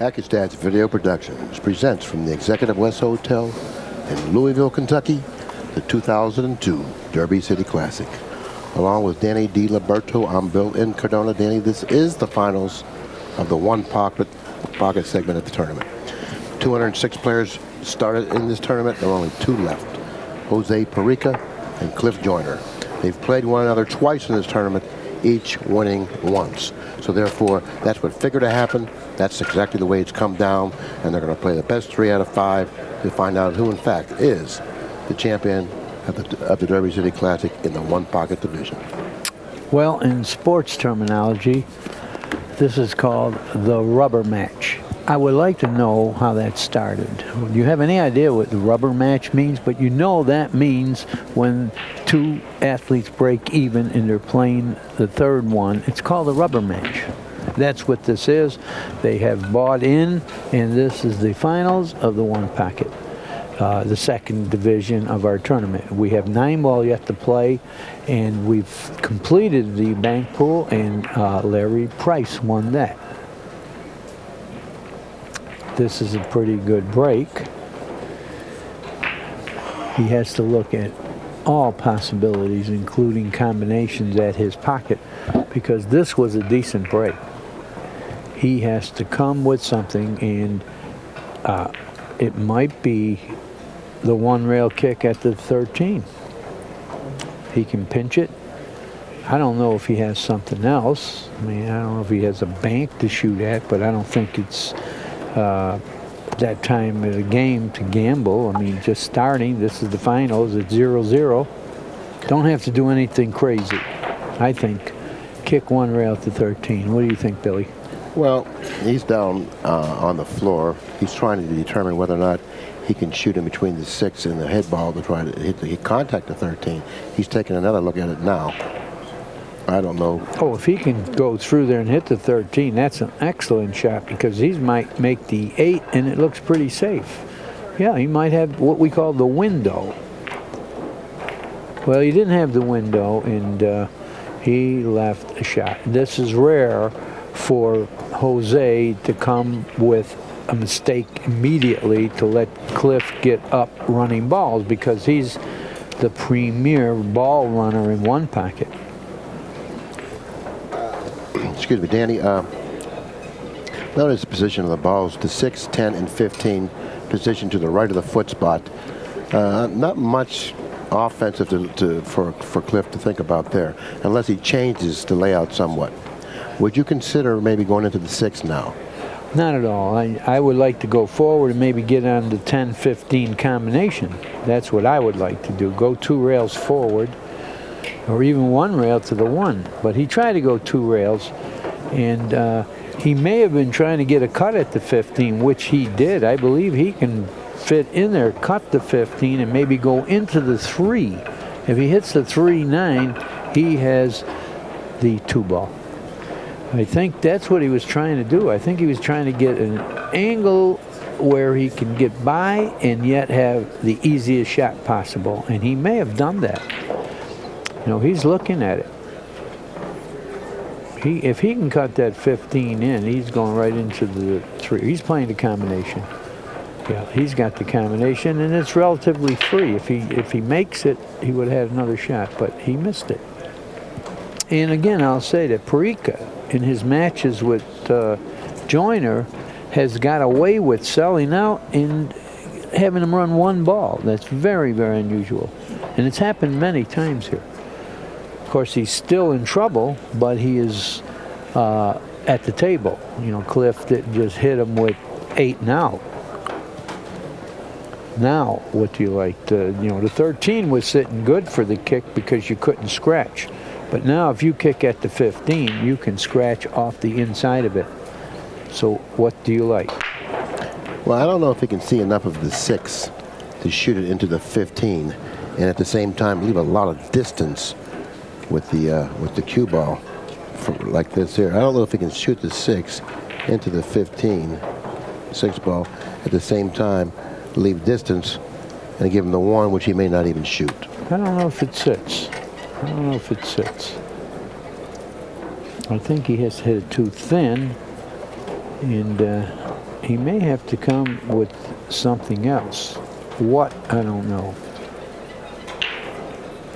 ACCUSTATS Video Productions presents from the Executive West Hotel in Louisville, Kentucky, the 2002 Derby City Classic. Along with Danny Diliberto and Billy Incardona. Danny, this is the finals of the one pocket segment of the tournament. 206 players started in this tournament. There are only two left, Jose Parica and Joyner. They've played one another twice in this tournament, each winning once. So therefore, that's what figured to happen. That's exactly the way it's come down, and they're going to play the best 3 out of 5 to find out who, in fact, is the champion of the Derby City Classic in the one-pocket division. Well, in sports terminology, this is called the rubber match. I would like to know how that started. Do you have any idea what the rubber match means? But you know that means when two athletes break even and they're playing the third one, it's called a rubber match. That's what this is. They have bought in, and this is the finals of the one pocket, the second division of our tournament. We have 9 ball yet to play, and we've completed the bank pool, and Larry Price won that. This is a pretty good break. He has to look at all possibilities, including combinations at his pocket, because this was a decent break. He has to come with something, and it might be the one rail kick at the 13. He can pinch it. I don't know if he has something else. I mean, I don't know if he has a bank to shoot at, but I don't think it's that time of the game to gamble. I mean, just starting. This is the finals. It's 0-0. Don't have to do anything crazy. I think kick one rail to 13. What do you think, Billy? Well, he's down on the floor. He's trying to determine whether or not he can shoot in between the 6 and the head ball to try to hit contact the 13. He's taking another look at it now. I don't know. Oh, if he can go through there and hit the 13, that's an excellent shot, because he might make the 8, and it looks pretty safe. Yeah, he might have what we call the window. Well, he didn't have the window, and he left a shot. This is rare for Jose to come with a mistake immediately to let Cliff get up running balls, because he's the premier ball runner in one pocket. Excuse me, Danny. Notice the position of the balls, the 6, 10, and 15 position to the right of the foot spot. Not much offensive for Cliff to think about there, unless he changes the layout somewhat. Would you consider maybe going into the 6 now? Not at all. I would like to go forward and maybe get on the 10-15 combination. That's what I would like to do. Go 2 rails forward, or even 1 rail to the 1. But he tried to go 2 rails, and he may have been trying to get a cut at the 15, which he did. I believe he can fit in there, cut the 15, and maybe go into the 3. If he hits the 3-9, he has the 2 ball. I think that's what he was trying to do. I think he was trying to get an angle where he can get by and yet have the easiest shot possible. And he may have done that. You know, he's looking at it. If he can cut that 15 in, he's going right into the 3. He's playing the combination. Yeah, he's got the combination, and it's relatively free. If he makes it, he would have had another shot, but he missed it. And again, I'll say that Parica, in his matches with Joyner, has got away with selling out and having him run 1 ball. That's very, very unusual. And it's happened many times here. Of course, he's still in trouble, but he is at the table. You know, Cliff didn't just hit him with 8 and out. Now, what do you like? The 13 was sitting good for the kick because you couldn't scratch. But now if you kick at the 15, you can scratch off the inside of it. So what do you like? Well, I don't know if he can see enough of the 6 to shoot it into the 15, and at the same time leave a lot of distance with the cue ball like this here. I don't know if he can shoot the 6 into the 15, 6 ball, at the same time leave distance and give him the 1, which he may not even shoot. I don't know if it sits. I don't know if it sits. I think he has to hit it too thin, and he may have to come with something else. What? I don't know.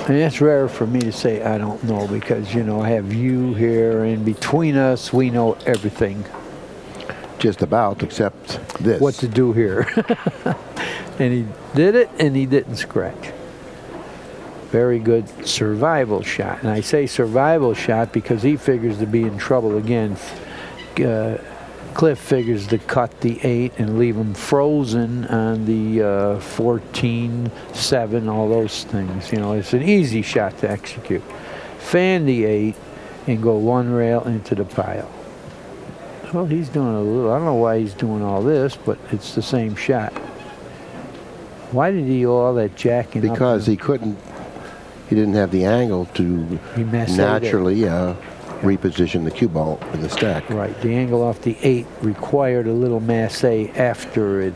And it's rare for me to say I don't know because, you know, I have you here, and between us, we know everything. Just about, except this. What to do here. And he did it, and he didn't scratch. Very good survival shot. And I say survival shot because he figures to be in trouble again. Cliff figures to cut the 8 and leave him frozen on the 14-7, all those things. You know, it's an easy shot to execute. Fan the 8 and go one rail into the pile. Well, he's doing a little, I don't know why he's doing all this, but it's the same shot. Why did he do all that jacking up? Because he didn't have the angle to naturally reposition the cue ball in the stack. Right, the angle off the 8 required a little masse after it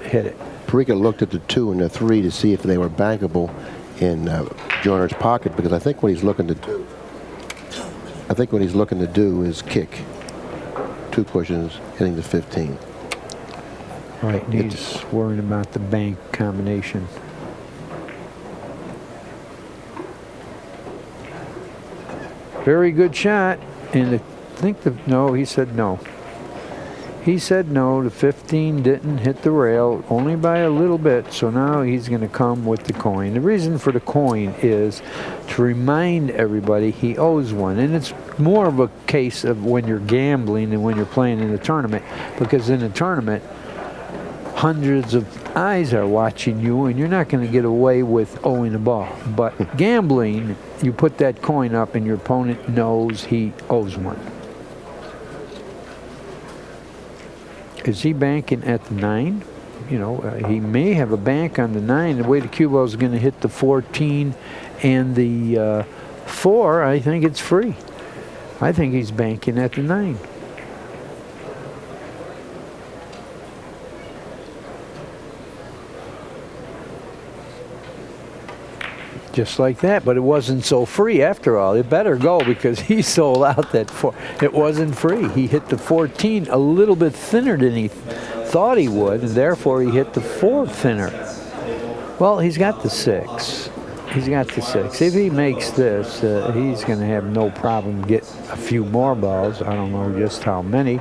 hit it. Parica looked at the 2 and the 3 to see if they were bankable in Joyner's pocket, because I think what he's looking to do is kick 2 cushions hitting the 15. Right, and he's worrying about the bank combination. Very good shot, and no, he said no. He said no, the 15 didn't hit the rail, only by a little bit, so now he's going to come with the coin. The reason for the coin is to remind everybody he owes one, and it's more of a case of when you're gambling than when you're playing in a tournament, because in a tournament, hundreds of eyes are watching you, and you're not going to get away with owing the ball. But gambling, you put that coin up, and your opponent knows he owes one. Is he banking at the 9? You know, he may have a bank on the 9. The way the cue ball is going to hit the 14 and the 4, I think it's free. I think he's banking at the 9. Just like that, but it wasn't so free after all. It better go because he sold out that 4. It wasn't free. He hit the 14 a little bit thinner than he thought he would, and therefore he hit the 4 thinner. Well, he's got the 6. He's got the 6. If he makes this, he's going to have no problem getting a few more balls. I don't know just how many.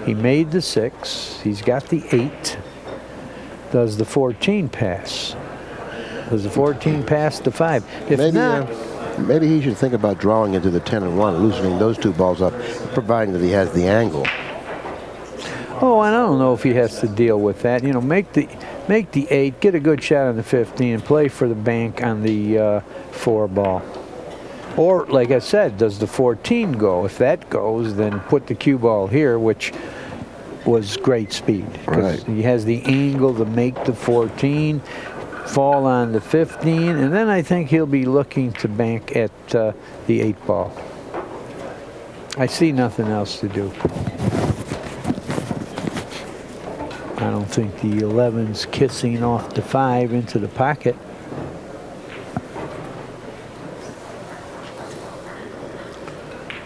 He made the 6. He's got the 8. Does the 14 pass? Does the 14 pass the 5? If not, maybe he should think about drawing into the 10 and 1, loosening those 2 balls up, providing that he has the angle. Oh, and I don't know if he has to deal with that. You know, make the 8, get a good shot on the 15, and play for the bank on the 4 ball. Or, like I said, does the 14 go? If that goes, then put the cue ball here, which was great speed. Right. He has the angle to make the 14. Fall on the 15, and then I think he'll be looking to bank at the 8 ball. I see nothing else to do. I don't think the 11's kissing off the 5 into the pocket.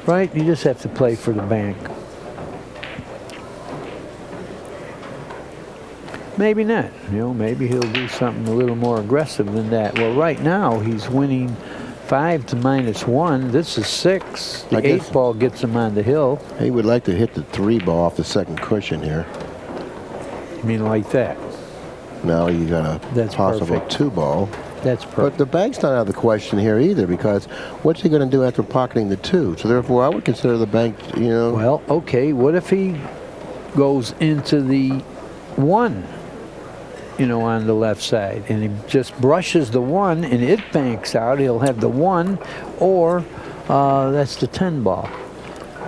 Right, you just have to play for the bank. Maybe not. You know, maybe he'll do something a little more aggressive than that. Well, right now he's winning 5 to -1. This is 6. The 8 ball gets him on the hill. He would like to hit the 3 ball off the second cushion here. You mean like that? Now you got a possible perfect. 2 ball. That's perfect. But the bank's not out of the question here either, because what's he going to do after pocketing the 2? So therefore, I would consider the bank, you know. Well, okay. What if he goes into the 1? You know, on the left side, and he just brushes the 1 and it banks out. He'll have the 1, or that's the 10 ball.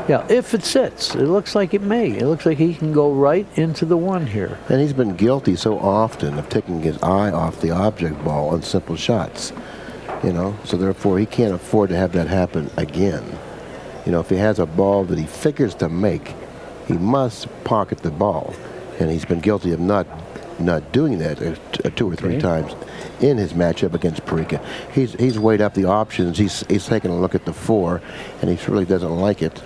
Yeah, if it sits, it looks like it may. It looks like he can go right into the 1 here. And he's been guilty so often of taking his eye off the object ball on simple shots, you know, so therefore he can't afford to have that happen again. You know, if he has a ball that he figures to make, he must pocket the ball, and he's been guilty of not doing that 2 or 3 times in his matchup against Parica. He's weighed up the options. He's taken a look at the 4, and he really doesn't like it.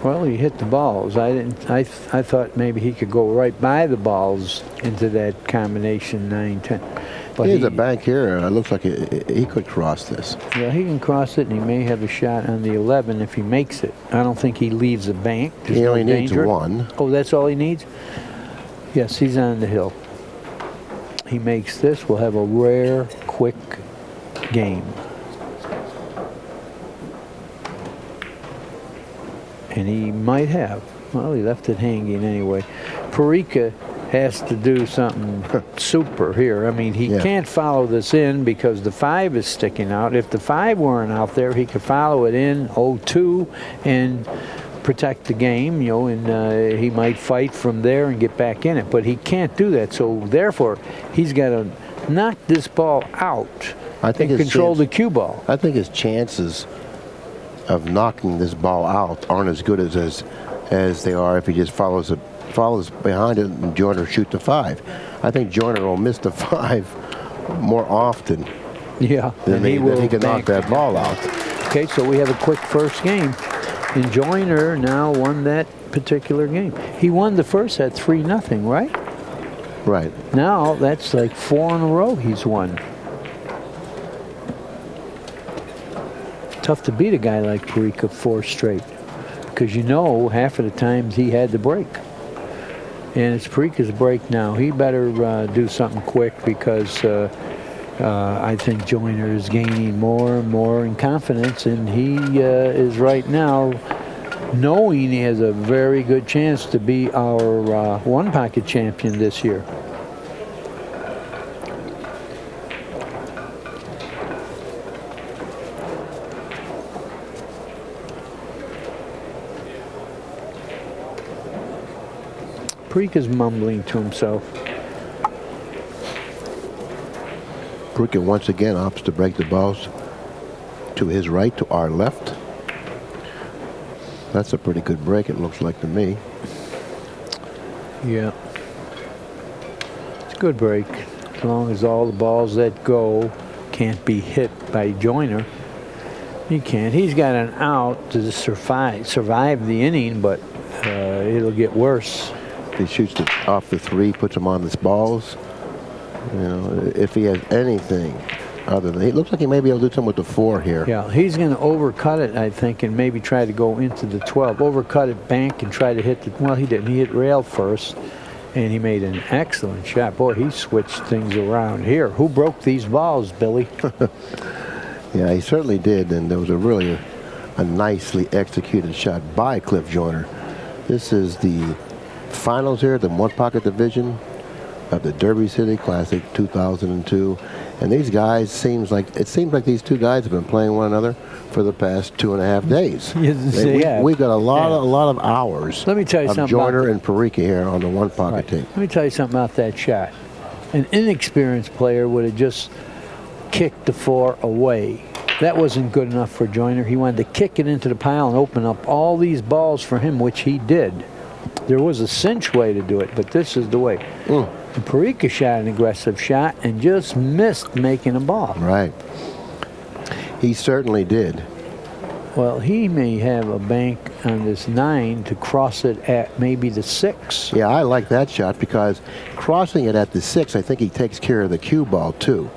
Well, he hit the balls. I didn't. I thought maybe he could go right by the balls into that combination 9-10. But Here's a bank here. It looks like he could cross this. Yeah, he can cross it, and he may have a shot on the 11 if he makes it. I don't think he leaves a bank. There's He only no needs danger. one. Oh, that's all he needs? Yes, he's on the hill. He makes this. We'll have a rare, quick game. And he might have. Well, he left it hanging anyway. Parica has to do something super here. I mean, he can't follow this in because the 5 is sticking out. If the 5 weren't out there, he could follow it in 0-2 and protect the game, you know, and he might fight from there and get back in it. But he can't do that. So therefore, he's got to knock this ball out and control the cue ball. I think his chances of knocking this ball out aren't as good as they are if he just follows behind it and Joyner shoot the 5. I think Joyner will miss the 5 more often. Yeah, than he can knock that ball out. Okay, so we have a quick first game. And Joyner now won that particular game. He won the first set 3-0, right? Right. Now that's like 4 in a row he's won. Tough to beat a guy like Parica 4 straight, because you know half of the times he had the break. And it's Parica's break now. He better do something quick because I think Joyner is gaining more and more in confidence, and he is right now knowing he has a very good chance to be our one-pocket champion this year. Parica's mumbling to himself. Parica once again opts to break the balls to his right, to our left. That's a pretty good break, it looks like to me. Yeah. It's a good break, as long as all the balls that go can't be hit by Joyner. He can't. He's got an out to survive the inning, but it'll get worse. He shoots it off the 3, puts him on his balls. You know, if he has anything other than, it looks like he may be able to do something with the 4 here. Yeah, he's going to overcut it, I think, and maybe try to go into the 12. Overcut it, bank, and try to hit the, well, he didn't. He hit rail first, and he made an excellent shot. Boy, he switched things around here. Who broke these balls, Billy? Yeah, he certainly did, and there was a nicely executed shot by Cliff Joyner. This is the finals here, the one-pocket division of the Derby City Classic 2002, and these guys seems like these two guys have been playing one another for the past 2.5 days. We've got a lot of hours. Let me tell you something Joyner and Parica here on the one-pocket tape. Let me tell you something about that shot. An inexperienced player would have just kicked the 4 away. That wasn't good enough for Joyner. He wanted to kick it into the pile and open up all these balls for him, which he did. There was a cinch way to do it, but this is the way. And Parica shot an aggressive shot and just missed making a ball. Right. He certainly did. Well, he may have a bank on this 9 to cross it at maybe the 6. Yeah, I like that shot because crossing it at the 6, I think he takes care of the cue ball too.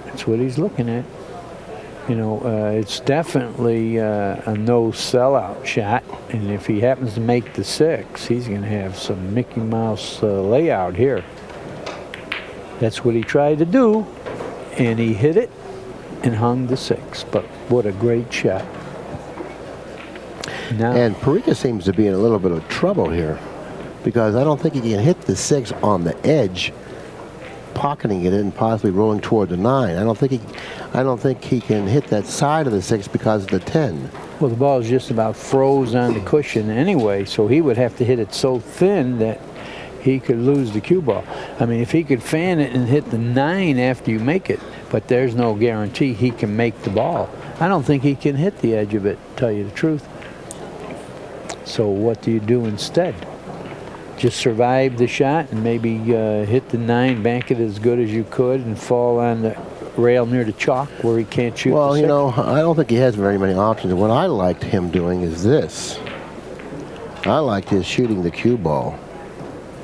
That's what he's looking at. You know, it's definitely a no sellout shot, and if he happens to make the 6, he's going to have some Mickey Mouse layout here. That's what he tried to do, and he hit it and hung the 6. But what a great shot! Now, and Parica seems to be in a little bit of trouble here because I don't think he can hit the 6 on the edge, pocketing it and possibly rolling toward the 9. I don't think he can hit that side of the 6 because of the 10. Well, the ball is just about froze on the cushion anyway, so he would have to hit it so thin that he could lose the cue ball. I mean, if he could fan it and hit the 9 after you make it, but there's no guarantee he can make the ball. I don't think he can hit the edge of it, to tell you the truth. So what do you do instead? Just survive the shot and maybe hit the 9, bank it as good as you could, and fall on the rail near the chalk where he can't shoot. Well, the 6. you know, I don't think he has very many options. What I liked him doing is this. I like his shooting the cue ball.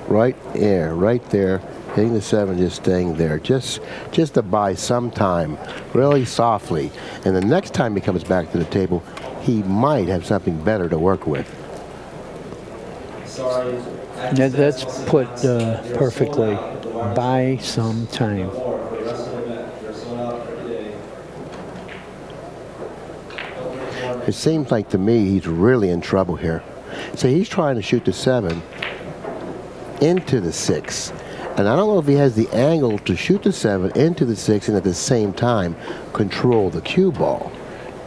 Right there, hitting the 7, just staying there, just to buy some time, really softly. And the next time he comes back to the table, he might have something better to work with. That's put perfectly. Buy some time. It seems like to me he's really in trouble here. So he's trying to shoot the 7 into the 6. And I don't know if he has the angle to shoot the 7 into the 6 and at the same time control the cue ball.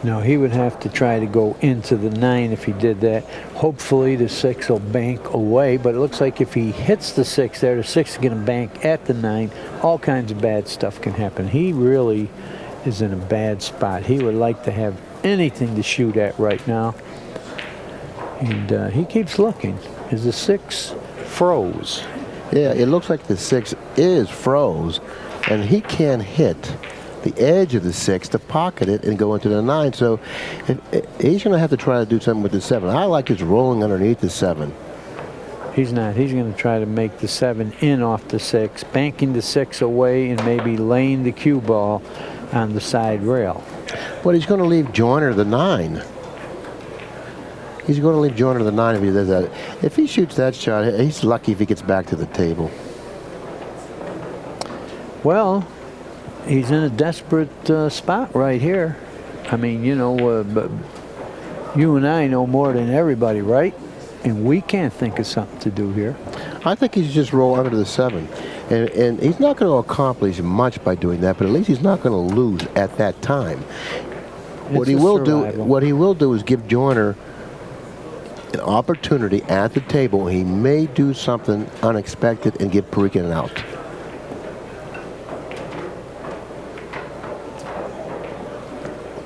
No, he would have to try to go into the 9 if he did that. Hopefully the 6 will bank away, but it looks like if he hits the 6 there, the 6 is going to bank at the 9. All kinds of bad stuff can happen. He really is in a bad spot. He would like to have anything to shoot at right now. And he keeps looking. Is the 6 froze? Yeah, it looks like the 6 is froze, and he can't hit the edge of the 6 to pocket it and go into the 9. So he's going to have to try to do something with the 7. I like his rolling underneath the 7. He's not. He's going to try to make the 7 in off the 6, banking the 6 away and maybe laying the cue ball on the side rail. But he's going to leave Joyner the 9. He's going to leave Joyner the 9 if he does that. If he shoots that shot, he's lucky if he gets back to the table. Well, he's in a desperate spot right here. I mean, you know, but you and I know more than everybody, right? And we can't think of something to do here. I think he's just roll under the 7. And he's not going to accomplish much by doing that, but at least he's not going to lose at that time. What he will do is give Joyner an opportunity at the table. He may do something unexpected and give Parica an out.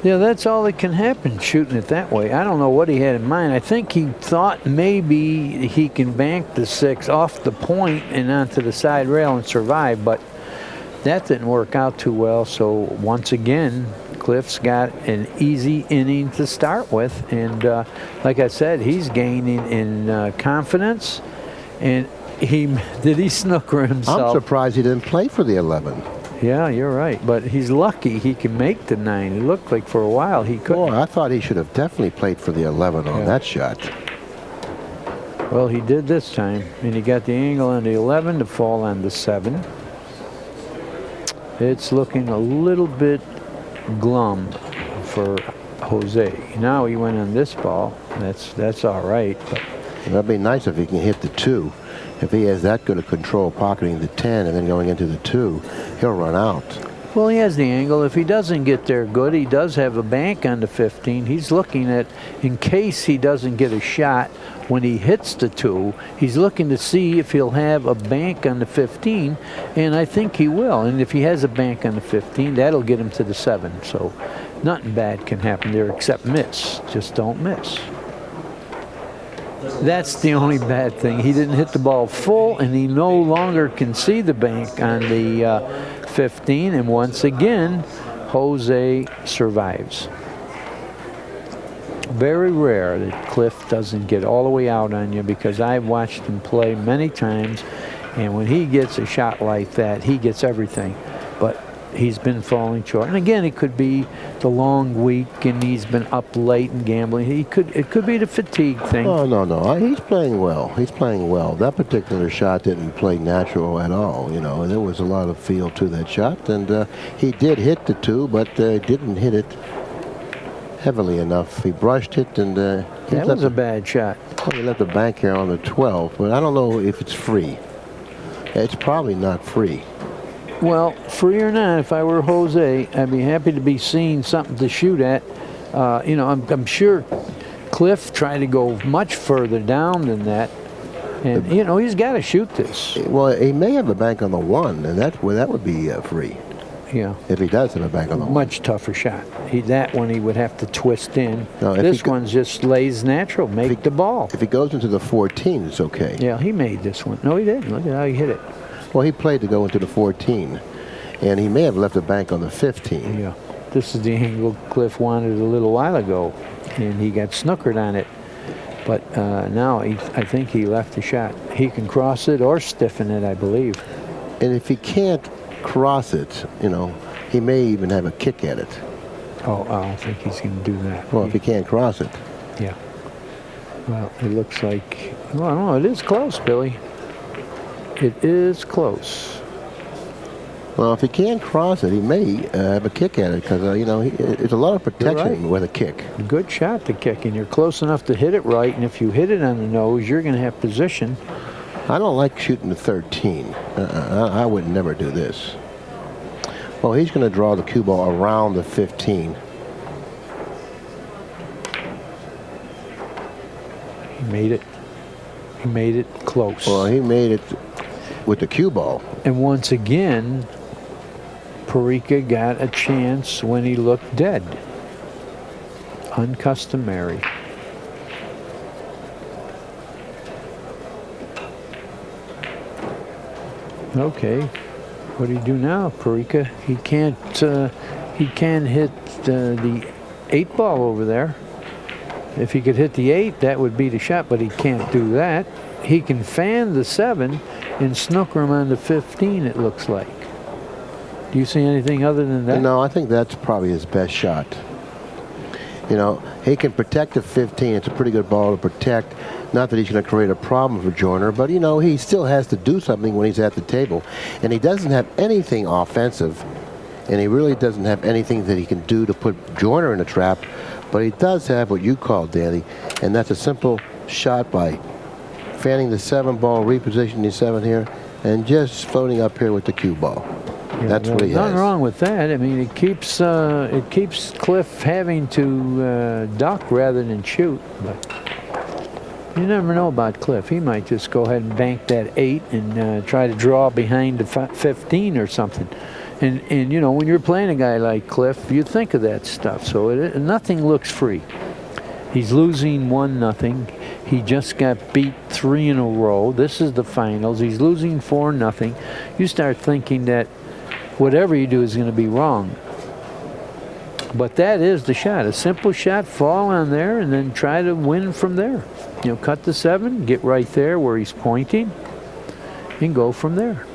Yeah, that's all that can happen, shooting it that way. I don't know what he had in mind. I think he thought maybe he can bank the 6 off the point and onto the side rail and survive, but that didn't work out too well. So once again, Cliff's got an easy inning to start with. And like I said, he's gaining in confidence. And did he snooker himself? I'm surprised he didn't play for the 11. Yeah, you're right. But he's lucky he can make the 9. It looked like for a while he couldn't. Boy, I thought he should have definitely played for the 11 on that shot. Well, he did this time. And he got the angle on the 11 to fall on the 7. It's looking a little bit glum for Jose. Now he went on this ball. That's all right. But that'd be nice if he can hit the 2. If he has that good a control pocketing the 10 and then going into the 2, he'll run out. Well, he has the angle. If he doesn't get there good, he does have a bank on the 15. He's looking at, in case he doesn't get a shot when he hits the 2, he's looking to see if he'll have a bank on the 15, and I think he will. And if he has a bank on the 15, that'll get him to the 7. So nothing bad can happen there except miss. Just don't miss. That's the only bad thing. He didn't hit the ball full, and he no longer can see the bank on the 15. And once again, Jose survives. Very rare that Cliff doesn't get all the way out on you, because I've watched him play many times, and when he gets a shot like that, he gets everything. But he's been falling short. And again, it could be the long week and he's been up late and gambling. It could be the fatigue thing. Oh, no. He's playing well. He's playing well. That particular shot didn't play natural at all. You know, there was a lot of feel to that shot. And he did hit the 2, but didn't hit it heavily enough. He brushed it, and that was a bad shot. Well, he left the bank here on the 12, but I don't know if it's free. It's probably not free. Well, free or not, if I were Jose, I'd be happy to be seeing something to shoot at. You know, I'm sure Cliff tried to go much further down than that. And, you know, he's got to shoot this. Well, he may have a bank on the 1, and that would be free. Yeah. If he does have a bank on the 1. Much tougher shot. That one he would have to twist in. No, this one just lays natural. Make the ball. If he goes into the 14, it's okay. Yeah, he made this one. No, he didn't. Look at how he hit it. Well, he played to go into the 14, and he may have left a bank on the 15. Yeah. This is the angle Cliff wanted a little while ago, and he got snookered on it. But now I think he left the shot. He can cross it or stiffen it, I believe. And if he can't cross it, you know, he may even have a kick at it. Oh, I don't think he's going to do that. Well, if he can't cross it. Yeah. Well, it looks like, well, I don't know, it is close, Billy. It is close. Well, if he can't cross it, he may have a kick at it because, you know, it's a lot of protection right. with a kick. Good shot to kick, and you're close enough to hit it right, and if you hit it on the nose, you're going to have position. I don't like shooting the 13. I would never do this. Well, he's going to draw the cue ball around the 15. He made it. He made it close. Well, he made it with the cue ball. And once again, Parica got a chance when he looked dead. Uncustomary. Okay, what do you do now, Parica? He can't hit the 8 ball over there. If he could hit the 8, that would be the shot, but he can't do that. He can fan the 7 and snooker him on the 15, it looks like. Do you see anything other than that? No, I think that's probably his best shot. You know, he can protect the 15. It's a pretty good ball to protect. Not that he's going to create a problem for Joyner, but, you know, he still has to do something when he's at the table. And he doesn't have anything offensive, and he really doesn't have anything that he can do to put Joyner in a trap. But he does have what you call, Danny, and that's a simple shot by fanning the 7 ball, repositioning the 7 here, and just floating up here with the cue ball. Yeah, that's what he has. Nothing wrong with that. I mean, it keeps Cliff having to duck rather than shoot. But you never know about Cliff. He might just go ahead and bank that 8 and try to draw behind the 15 or something. And you know, when you're playing a guy like Cliff, you think of that stuff. So nothing looks free. He's losing 1-0. He just got beat 3 in a row. This is the finals. He's losing 4-0. You start thinking that whatever you do is going to be wrong. But that is the shot. A simple shot, fall on there, and then try to win from there. You know, cut the 7, get right there where he's pointing, and go from there.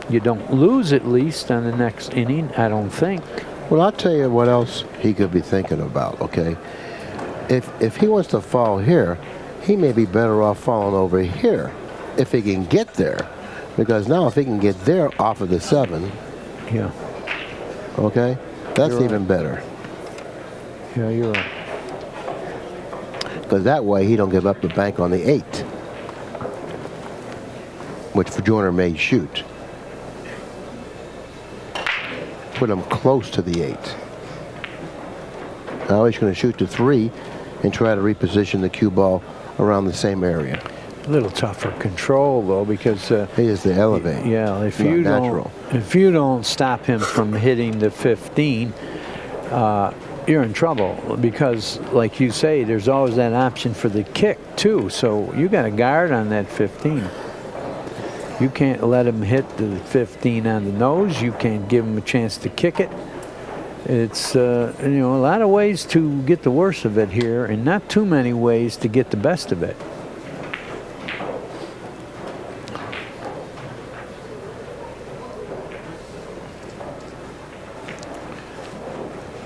You don't lose at least on the next inning, I don't think. Well, I'll tell you what else he could be thinking about, okay? If he wants to fall here, he may be better off falling over here if he can get there. Because now if he can get there off of the 7, yeah, okay, that's you're even right. better. Yeah, you're right. Because that way he don't give up the bank on the 8, which Joyner may shoot. Put him close to the 8. Now he's going to shoot the 3 and try to reposition the cue ball around the same area. A little tougher control though, because he is the elevate. Yeah, if you don't stop him from hitting the 15, you're in trouble. Because, like you say, there's always that option for the kick too. So you got a guard on that 15. You can't let him hit the 15 on the nose. You can't give him a chance to kick it. It's you know, a lot of ways to get the worst of it here, and not too many ways to get the best of it.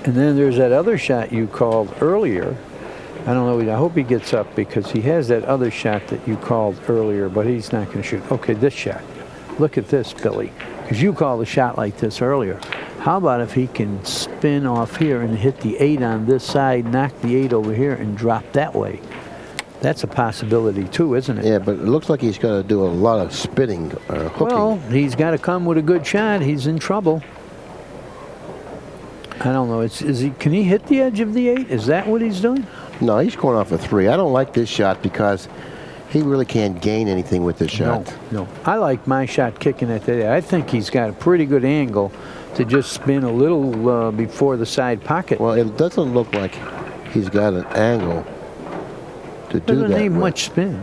And then there's that other shot you called earlier. I don't know, I hope he gets up because he has that other shot that you called earlier, but he's not going to shoot. Okay, this shot. Look at this, Billy, because you called a shot like this earlier. How about if he can spin off here and hit the 8 on this side, knock the 8 over here, and drop that way? That's a possibility too, isn't it? Yeah, but it looks like he's got to do a lot of spinning or hooking. Well, he's got to come with a good shot. He's in trouble. I don't know. Can he hit the edge of the 8? Is that what he's doing? No, he's going off a 3. I don't like this shot because he really can't gain anything with this shot. No. I like my shot kicking at the 8. I think he's got a pretty good angle to just spin a little before the side pocket. Well, it doesn't look like he's got an angle to do that. Doesn't need much spin.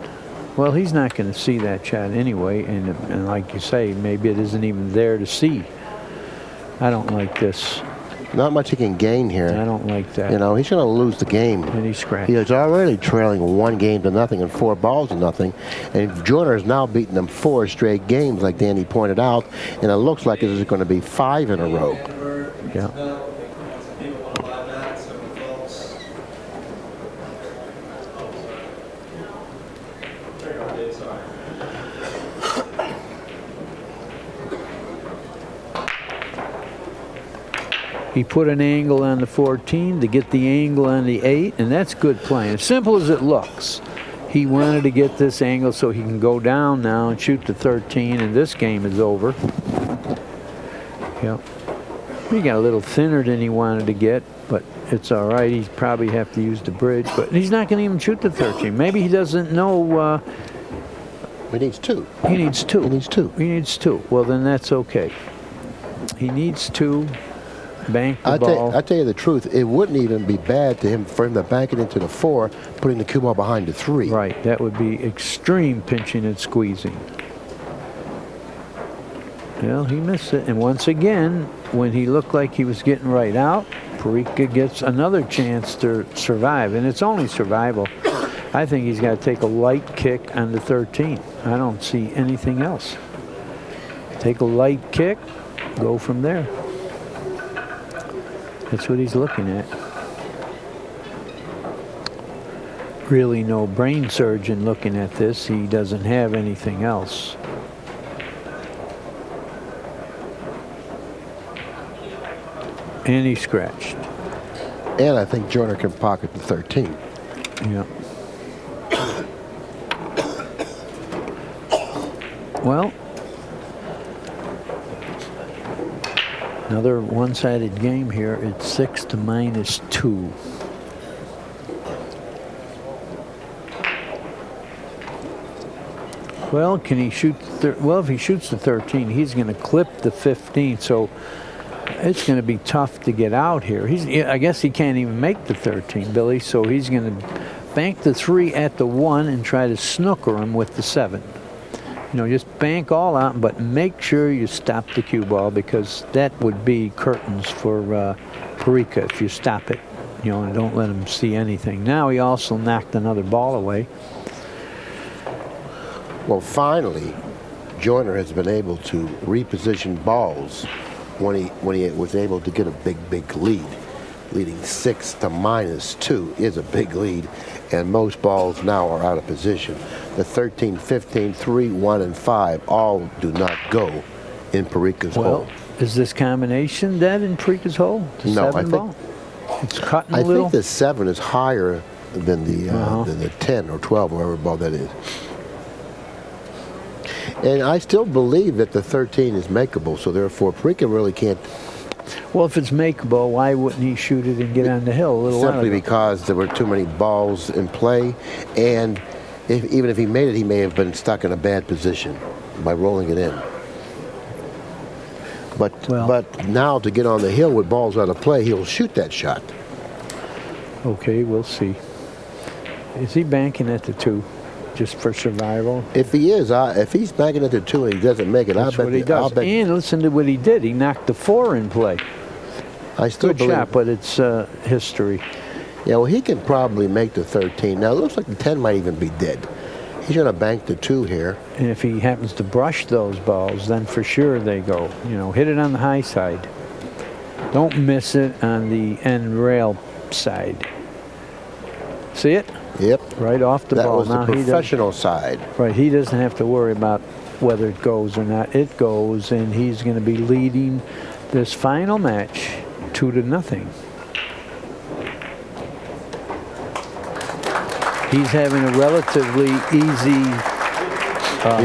Well, he's not going to see that shot anyway, and like you say, maybe it isn't even there to see. I don't like this. Not much he can gain here. I don't like that. You know, he's going to lose the game. And he scratched. He is already trailing 1 game to nothing and 4 balls to nothing. And Joyner has now beaten them 4 straight games, like Danny pointed out. And it looks like it is going to be 5 in a row. Yeah. He put an angle on the 14 to get the angle on the 8, and that's good playing. As simple as it looks. He wanted to get this angle so he can go down now and shoot the 13, and this game is over. Yep. He got a little thinner than he wanted to get, but it's all right. He's probably have to use the bridge, but he's not going to even shoot the 13. Maybe he doesn't know. He needs 2. He needs 2. He needs 2. He needs 2. Well, then that's okay. He needs 2. Bank the ball. I tell you the truth, it wouldn't even be bad for him to bank it into the 4, putting the cue ball behind the 3. Right, that would be extreme pinching and squeezing. Well, he missed it, and once again, when he looked like he was getting right out, Parica gets another chance to survive, and it's only survival. I think he's got to take a light kick on the 13. I don't see anything else. Take a light kick, go from there. That's what he's looking at. Really no brain surgeon looking at this. He doesn't have anything else. And he scratched. And I think Joyner can pocket the 13. Yeah. Well, another one-sided game here. It's 6 to -2. Well, can he shoot? Well, if he shoots the 13, he's going to clip the 15. So it's going to be tough to get out here. I guess he can't even make the 13, Billy. So he's going to bank the 3 at the 1 and try to snooker him with the 7. You know, just bank all out, but make sure you stop the cue ball, because that would be curtains for Parica if you stop it. You know, and don't let him see anything. Now he also knocked another ball away. Well, finally, Joyner has been able to reposition balls when he was able to get a big lead. Leading 6 to -2 is a big lead, and most balls now are out of position. The 13, 15, 3, 1, and 5 all do not go in Parica's hole. Is this combination dead in Parica's hole? The No, 7 ball? It's cutting a little. I think the 7 is higher than the 10 or 12, whatever ball that is. And I still believe that the 13 is makeable, so therefore Parica really can't. Well, if it's makeable, why wouldn't he shoot it and get on the hill a little while ago? Simply because there were too many balls in play, and even if he made it, he may have been stuck in a bad position by rolling it in. But now to get on the hill with balls out of play, he'll shoot that shot. Okay, we'll see. Is he banking at the 2 just for survival? If he is, if he's banking at the 2 and he doesn't make it, That's what he does. And listen to what he did. He knocked the 4 in play. I still Good shot, but it's history. Yeah, well, he can probably make the 13. Now, it looks like the 10 might even be dead. He's going to bank the 2 here. And if he happens to brush those balls, then for sure they go. You know, hit it on the high side. Don't miss it on the end rail side. See it? Yep. Right off the ball. That was the professional side. Right, he doesn't have to worry about whether it goes or not. It goes, and he's going to be leading this final match 2-0. He's having a relatively easy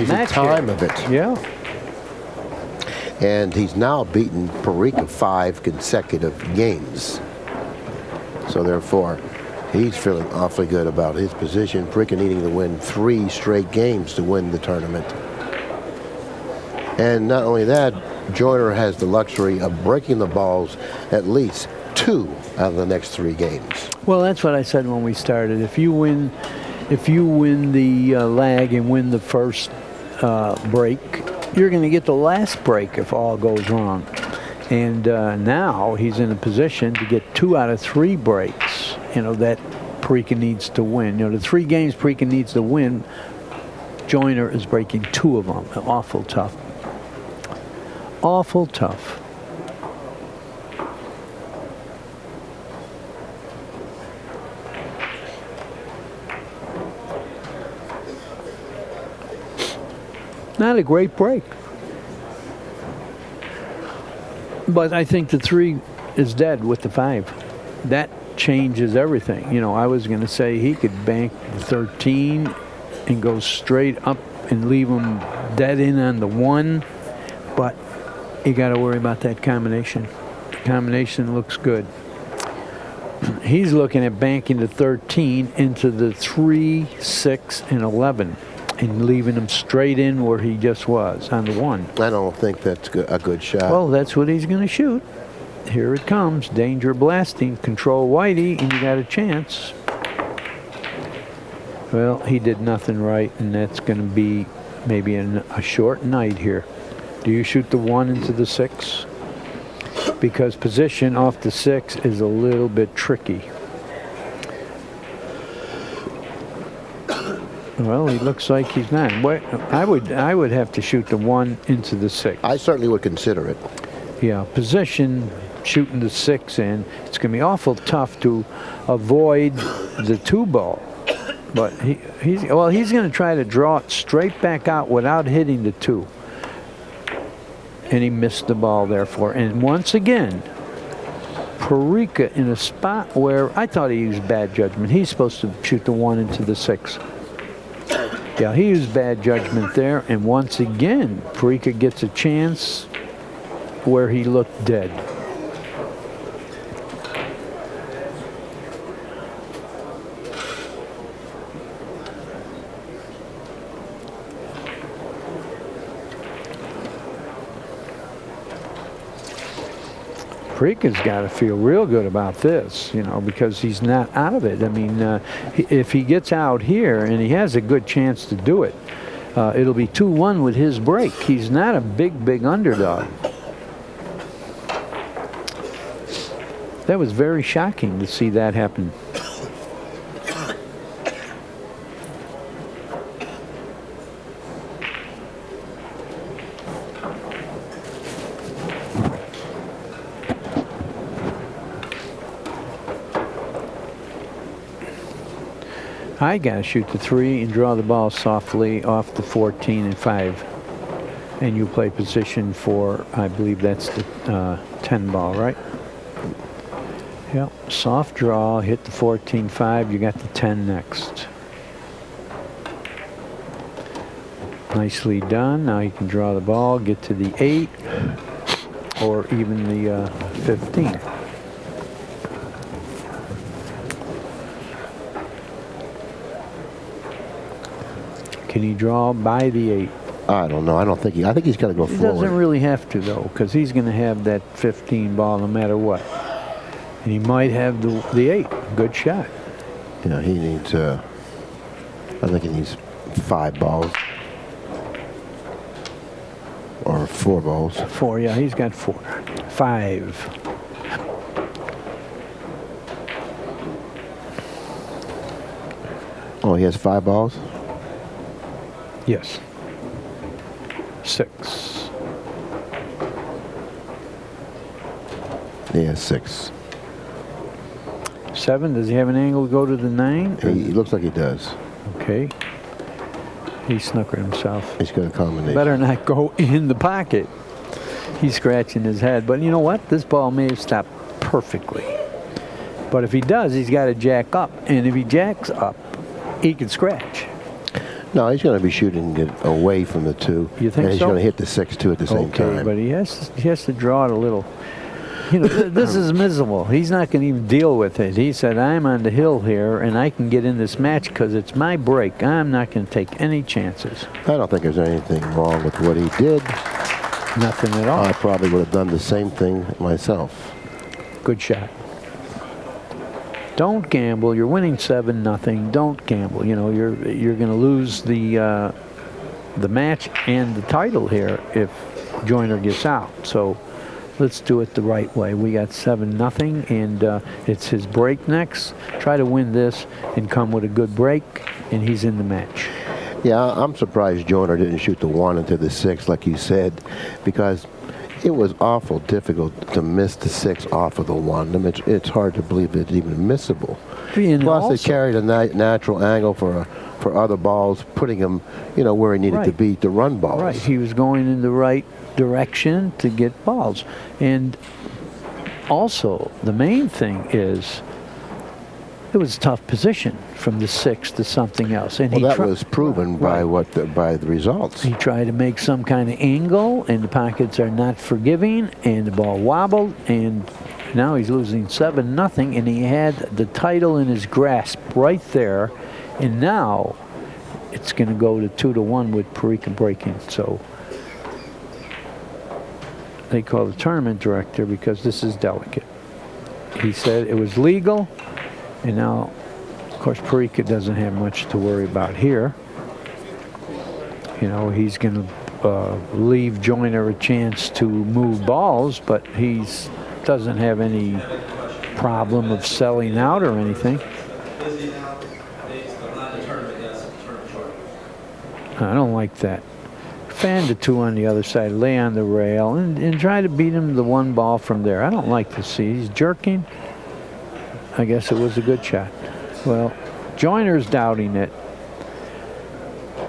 match time here. of it. Yeah. And he's now beaten Parica 5 consecutive games. So therefore, he's feeling awfully good about his position. Parica needing to win 3 straight games to win the tournament. And not only that, Joyner has the luxury of breaking the balls at least 2 out of the next 3 games. Well, that's what I said when we started. If you win the lag and win the first break, you're going to get the last break if all goes wrong. And now he's in a position to get 2 out of 3 breaks, you know, that Parica needs to win. You know, the 3 games Parica needs to win, Joyner is breaking 2 of them. Awful tough. Awful tough. Not a great break. But I think the 3 is dead with the 5. That changes everything. You know, I was going to say he could bank the 13 and go straight up and leave him dead in on the 1. But you got to worry about that combination. The combination looks good. He's looking at banking the 13 into the 3, 6, and 11. And leaving him straight in where he just was, on the 1. I don't think that's a good shot. Well, that's what he's going to shoot. Here it comes. Danger blasting. Control Whitey, and you got a chance. Well, he did nothing right, and that's going to be maybe a short night here. Do you shoot the 1 into the 6? Because position off the 6 is a little bit tricky. Well, he looks like he's not. I would have to shoot the 1 into the 6. I certainly would consider it. Yeah, position, shooting the 6 in. It's going to be awful tough to avoid the 2 ball. But he's going to try to draw it straight back out without hitting the 2. And he missed the ball, therefore. And once again, Parica in a spot where I thought he used bad judgment. He's supposed to shoot the 1 into the 6. Yeah, he used bad judgment there, and once again, Parica gets a chance where he looked dead. Parica's got to feel real good about this, you know, because he's not out of it. I mean, if he gets out here, and he has a good chance to do it, it'll be 2-1 with his break. He's not a big underdog. That was very shocking to see that happen. I got to shoot the 3 and draw the ball softly off the 14 and 5. And you play position for, I believe that's the 10 ball, right? Yep, soft draw, hit the 14-5, you got the 10 next. Nicely done. Now you can draw the ball, get to the 8, or even the 15. Can he draw by the 8? I don't know. I think he's got to go He forward. doesn't really have to, though, because he's going to have that 15 ball no matter what. And he might have the 8. Good shot. Yeah, he needs, I think he needs 5 balls. Or 4 balls. 4, yeah, he's got 4. 5. Oh, he has 5 balls? Yes. 6. He has 6. 7, does he have an angle to go to the 9? He looks like he does. Okay. He snookered himself. He's got a combination. Better not go in the pocket. He's scratching his head. But you know what? This ball may have stopped perfectly. But if he does, he's got to jack up. And if he jacks up, he can scratch. No, he's going to be shooting it away from the 2. You think and he's so? going to hit the 6-2 at the same time. Okay, but he has to draw it a little. You know, this is miserable. He's not going to even deal with it. He said, I'm on the hill here, and I can get in this match because it's my break. I'm not going to take any chances. I don't think there's anything wrong with what he did. Nothing at all. I probably would have done the same thing myself. Good shot. Don't gamble. You're winning 7-0. Don't gamble. You know, you're going to lose the match and the title here if Joyner gets out. So let's do it the right way. We got 7-0, and it's his break next. Try to win this and come with a good break, and he's in the match. Yeah, I'm surprised Joyner didn't shoot the 1 into the 6, like you said, because it was awful difficult to miss the 6 off of the 1. I mean, it's hard to believe it's even missable. And Plus, also, it carried a natural angle for other balls, putting him, where he needed to be to run balls. Right, he was going in the right direction to get balls. And also, the main thing is, it was a tough position from the 6 to something else. And that was proven by by the results. He tried to make some kind of angle, and the pockets are not forgiving, and the ball wobbled, and now he's losing 7-0, and he had the title in his grasp right there, and now it's going to go to 2-1 with Parica breaking. So they call the tournament director because this is delicate. He said it was legal, and now, of course, Parica doesn't have much to worry about here. He's going to leave Joyner a chance to move balls, but he's doesn't have any problem of selling out or anything. I don't like that. Fan the 2 on the other side, lay on the rail, and try to beat him the 1 ball from there. I don't like to see. He's jerking. I guess it was a good shot. Well, Joyner's doubting it.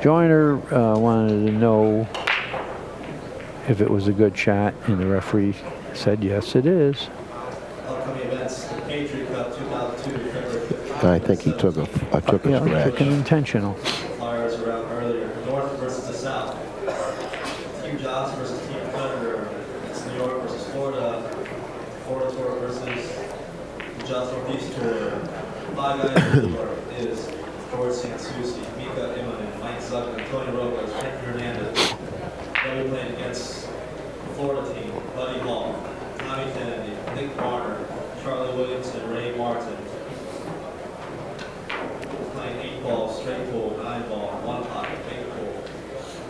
Joyner wanted to know if it was a good shot, and the referee said yes, it is. I think he took a scratch. He took an intentional. Flyers around earlier. North versus the South. Team Jobs versus Team Predator. It's New York versus Florida. Florida Tour versus Jobs Northeast Tour. 5 guys in New York is George Sansucci, Mika Immonen, Mike Zucker, Tony Robles, Frank Hernandez. They'll be playing against the Florida team, Buddy Hall, Tommy Kennedy, Nick Barner, Charlie Williamson, Ray Martin. Playing 8 ball, straight pool, 9 ball, 1 pocket, big pool.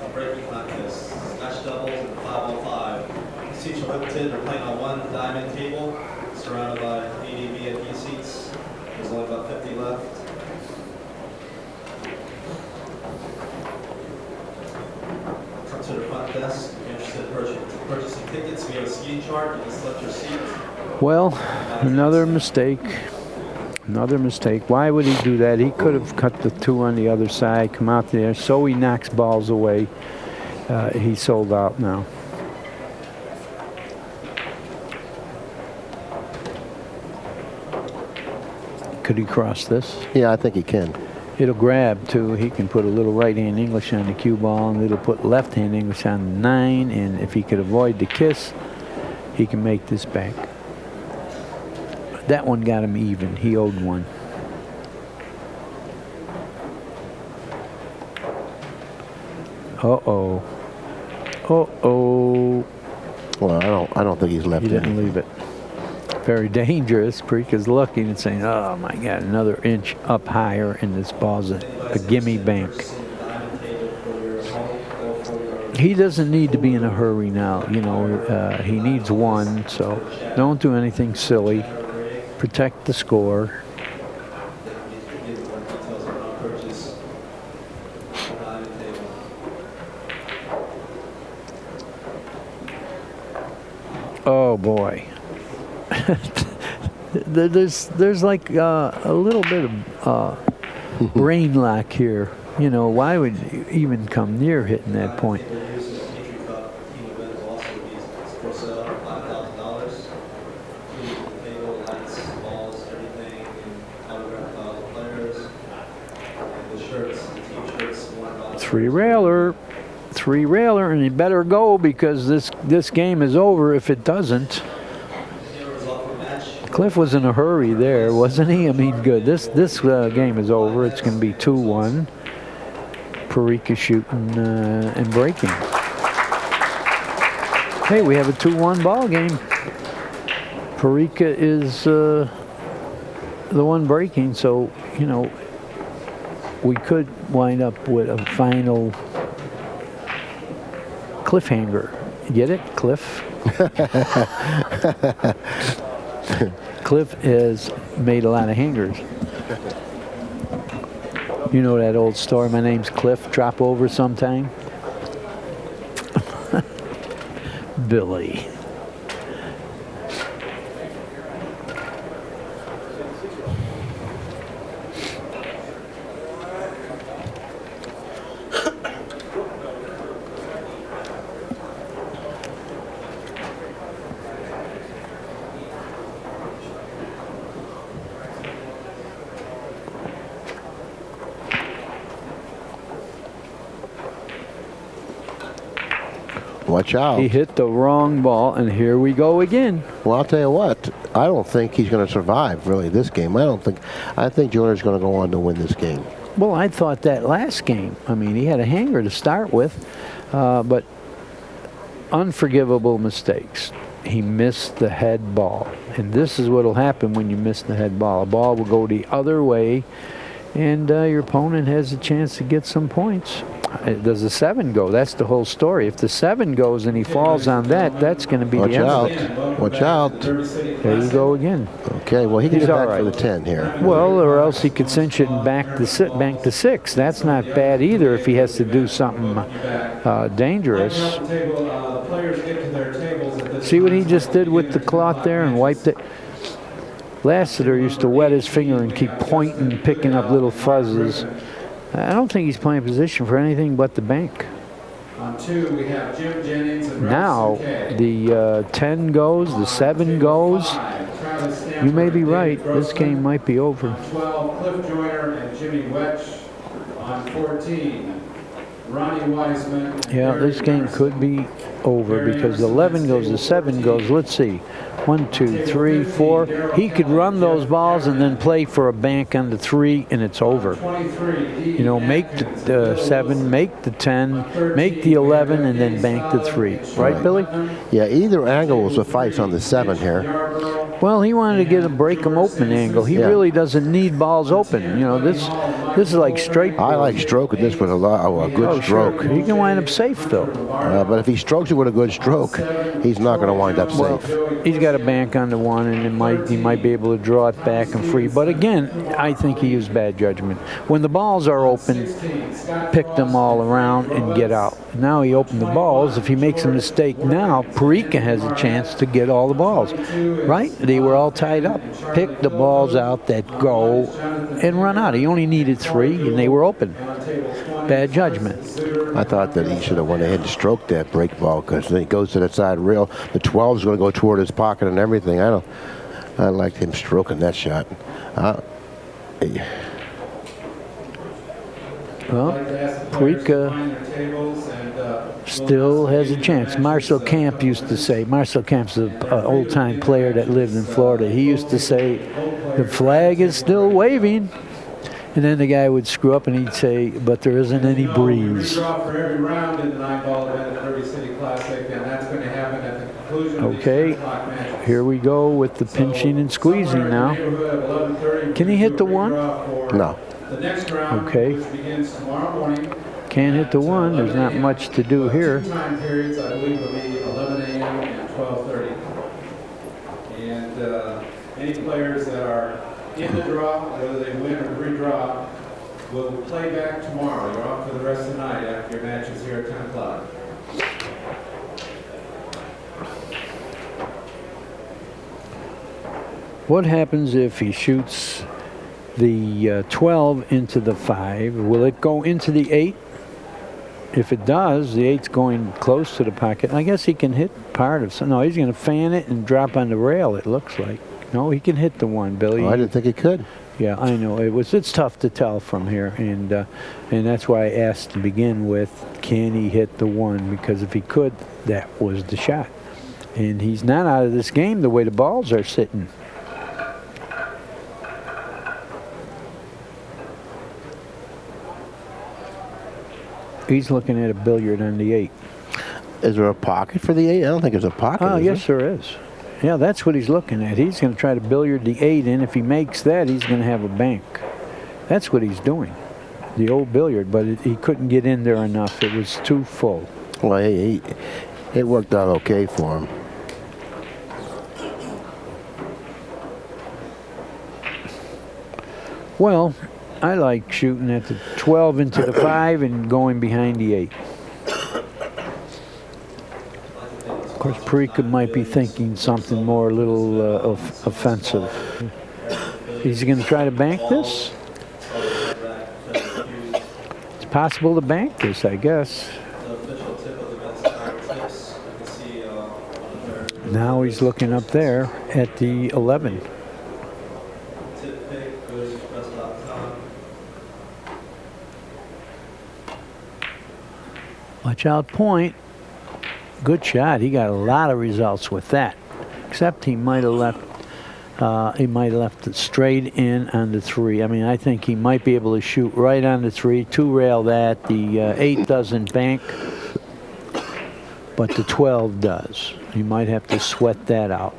A breaking contest, Scotch doubles, and 5-on-5. These teams are limited. They're playing on 1 diamond table, surrounded by 80 VIP seats. There's only about 50 left. Come to the front desk. If you're interested in purchasing tickets, we have a ski chart. You can select your seat. Well, another mistake. Another mistake. Why would he do that? He could have cut the 2 on the other side, come out there, so he knocks balls away. He's sold out now. Could he cross this? Yeah, I think he can. It'll grab, too. He can put a little right-hand English on the cue ball, and it'll put left-hand English on the 9, and if he could avoid the kiss, he can make this back. That one got him even. He owed 1. Uh-oh. Uh-oh. Well, I don't think he's left. He didn't anything. leave it. Very dangerous. Parica's looking and saying, oh my God, another inch up higher, and this ball's a gimme bank. He doesn't need to be in a hurry now. He needs 1, so don't do anything silly. Protect the score. Oh boy. There's like a little bit of brain lock here. Why would you even come near hitting that point? Three railer, and he better go because this game is over if it doesn't. Cliff was in a hurry there, wasn't he? I mean, good. This game is over. It's going to be 2-1. Parica shooting and breaking. Hey, we have a 2-1 ball game. Parica is the one breaking, so we could wind up with a final cliffhanger. Get it? Cliff? Cliff has made a lot of hangers. You know that old story, my name's Cliff, drop over sometime? Billy. Watch out. He hit the wrong ball, and here we go again. Well, I'll tell you what. I don't think he's going to survive, really, this game. I think Joyner's going to go on to win this game. Well, I thought that last game. I mean, he had a hanger to start with, but unforgivable mistakes. He missed the head ball, and this is what will happen when you miss the head ball. A ball will go the other way, and your opponent has a chance to get some points. Does the 7 go? That's the whole story. If the 7 goes and he falls on that, that's going to be the end. Watch out. There you go again. Okay, well, he can get back all right. for the 10 here. Well, or else he could cinch it and bank the 6. That's not bad either if he has to do something dangerous. See what he just did with the cloth there and wiped it? Lassiter used to wet his finger and keep pointing and picking up little fuzzes. I don't think he's playing position for anything but the bank. On 2, we have Jim Jennings and Now, the 10 goes, the 7 goes. You may be right. This game might be over. On 12, Cliff Joyner and Jimmy Wetch. On 14, Ronnie Wiseman. Yeah, this game could be over because the 11 goes, the 7 goes. Let's see. 1, 2, 3, 4. He could run those balls and then play for a bank on the 3, and it's over. You know, make the 7, make the 10, make the 11, and then bank the 3. Right, Billy? Yeah, either angle will suffice on the 7 here. Well, he wanted to get a break them open angle. He really doesn't need balls open. You know, this is like straight. I like stroking this with a good stroke. Sure. He can wind up safe, though. But if he strokes it with a good stroke, he's not going to wind up safe. He's got a bank on the 1, and he might be able to draw it back and free. But again, I think he used bad judgment. When the balls are open, pick them all around and get out. Now he opened the balls. If he makes a mistake now, Parica has a chance to get all the balls. Right? They were all tied up. Pick the balls out that go and run out. He only needed 3, and they were open. Bad judgment. I thought that he should have went ahead and stroked that break ball because then he goes to the side rail. The 12 is going to go toward his pocket and everything. I liked him stroking that shot. Well, Parica still has a chance. Marcel Camp used to say, Marcel Camp's an old-time player that lived in Florida. He used to say, the flag is still waving. And then the guy would screw up and he'd say, but there isn't any breeze. Okay, here we go with the pinching and squeezing now. Can he hit the 1? No. Okay. Can't hit the 1. There's not much to do here. Time periods, I believe, will be 11 a.m. and 12:30. And any players that are in the draw, whether they win or redraw, will play back tomorrow. You're off for the rest of the night after your matches here at 10 o'clock. What happens if he shoots the 12 into the 5? Will it go into the 8? If it does, the 8's going close to the pocket. I guess he can hit part of some. No, he's going to fan it and drop on the rail, it looks like. No, he can hit the 1, Billy. Oh, I didn't think he could. Yeah, I know. It's tough to tell from here, and that's why I asked to begin with, can he hit the 1? Because if he could, that was the shot. And he's not out of this game the way the balls are sitting. He's looking at a billiard on the 8. Is there a pocket for the 8? I don't think there's a pocket. Oh, yes, there is. Yeah, that's what he's looking at. He's going to try to billiard the 8 in. If he makes that, he's going to have a bank. That's what he's doing, the old billiard. But he couldn't get in there enough. It was too full. Well, it worked out okay for him. Well, I like shooting at the 12 into the 5 and going behind the 8. Of course, Parica might be thinking something more a little offensive. Is he going to try to bank this? It's possible to bank this, I guess. Now he's looking up there at the 11. Watch out point. Good shot. He got a lot of results with that. Except he might have left it straight in on the 3. I mean, I think he might be able to shoot right on the 3, 2-rail that. The 8 doesn't bank, but the 12 does. You might have to sweat that out.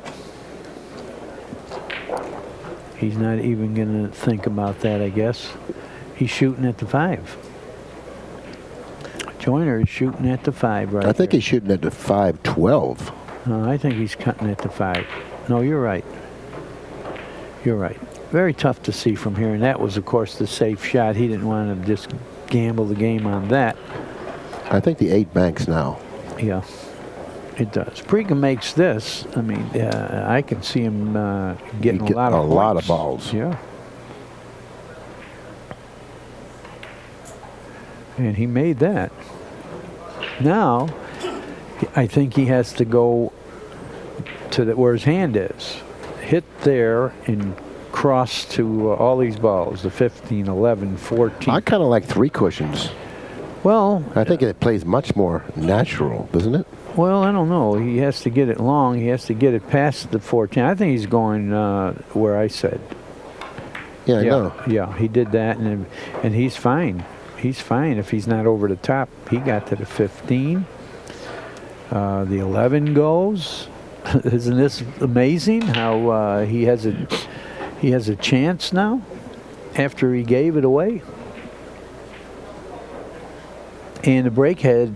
He's not even going to think about that, I guess. He's shooting at the 5. Joyner is shooting at the 5 right I think there. he's shooting at the 5-12. I think he's cutting at the 5. No, you're right. You're right. Very tough to see from here, and that was, of course, the safe shot. He didn't want to just gamble the game on that. I think the 8 banks now. Yeah, it does. Parica makes this. I mean, I can see him getting a lot of points. A lot of balls. Yeah. And he made that. Now, I think he has to go to where his hand is. Hit there and cross to all these balls, the 15, 11, 14. I kind of like 3 cushions. Well, I think it plays much more natural, doesn't it? well, I don't know. He has to get it long. He has to get it past the 14. I think he's going where I said. Yeah, I know. Yeah, he did that, and he's fine. He's fine if he's not over the top. He got to the 15. The 11 goes. Isn't this amazing how he has a chance now after he gave it away? And the break had,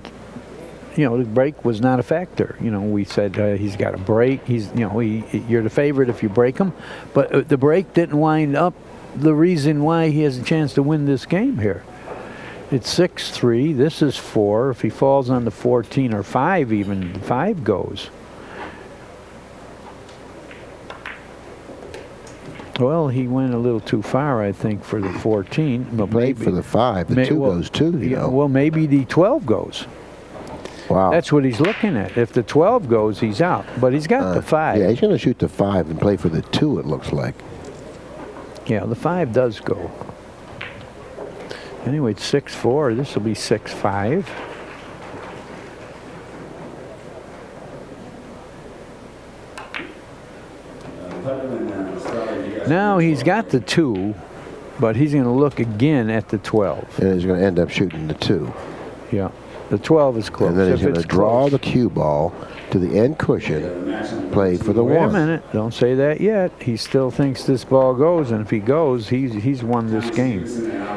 the break was not a factor. We said he's got a break. You're the favorite if you break him, but the break didn't wind up the reason why he has a chance to win this game here. It's 6-3. This is 4. If he falls on the 14 or 5, even the 5 goes. Well, he went a little too far, I think, for the 14. But Played maybe for the 5. The 2 goes too, Well, maybe the 12 goes. Wow. That's what he's looking at. If the 12 goes, he's out. But he's got the 5. Yeah, he's going to shoot the 5 and play for the 2, it looks like. Yeah, the 5 does go. Anyway, it's 6-4. This will be 6-5. Now he's got the 2, but he's going to look again at the 12. And he's going to end up shooting the 2. Yeah, the 12 is close. And then he's If going to it's draw close. the cue ball to the end cushion, play for the Wait 1. a minute, don't say that yet. He still thinks this ball goes, and if he goes, he's won this game.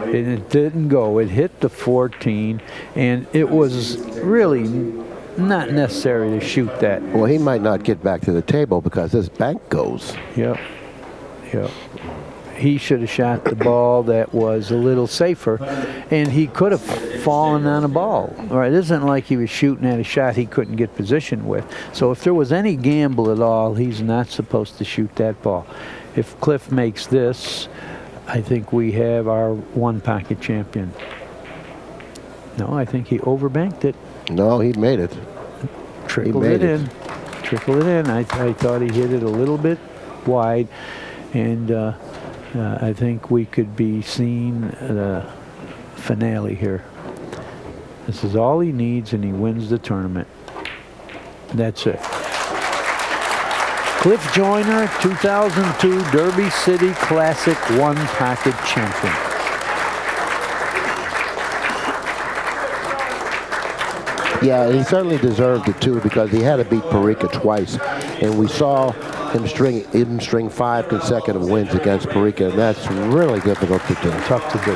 And it didn't go. It hit the 14, and it was really not necessary to shoot that. Well, he might not get back to the table because this bank goes. Yep. Yep. He should have shot the ball that was a little safer, and he could have fallen on a ball. All right, it isn't like he was shooting at a shot he couldn't get position with. So if there was any gamble at all, he's not supposed to shoot that ball. If Cliff makes this, I think we have our one-pocket champion. No, I think he overbanked it. No, he made it. Trickled it in. Trickled it in. I thought he hit it a little bit wide, and I think we could be seeing the finale here. This is all he needs, and he wins the tournament. That's it. Cliff Joyner, 2002 Derby City Classic one-pocket champion. Yeah, he certainly deserved it too because he had to beat Parica twice, and we saw him string 5 consecutive wins against Parica, and that's really difficult to do. Tough to do.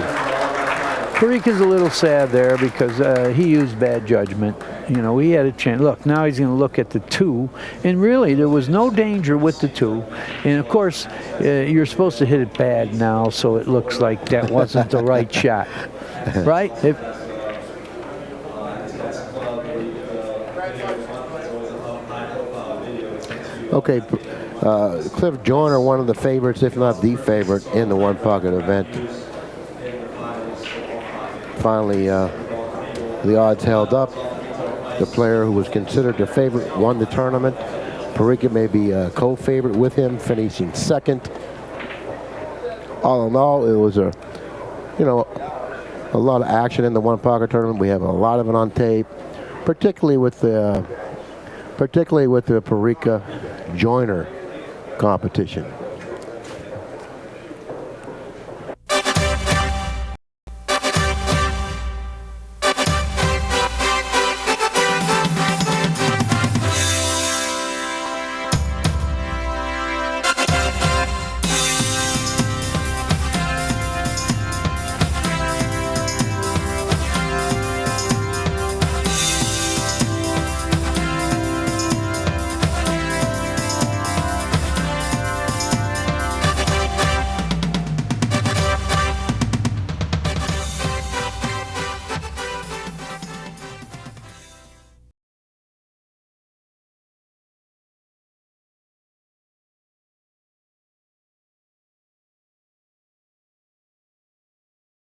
Parica's a little sad there because he used bad judgment. You know, he had a chance. Look, now he's going to look at the 2, and really there was no danger with the 2. And of course, you're supposed to hit it bad now, so it looks like that wasn't the right shot, right? Okay, Cliff Joyner, one of the favorites, if not the favorite, in the one pocket event. Finally, the odds held up. The player who was considered the favorite won the tournament. Parica may be a co-favorite with him, finishing second. All in all, it was a lot of action in the one pocket tournament. We have a lot of it on tape, particularly with the Parica Joyner competition.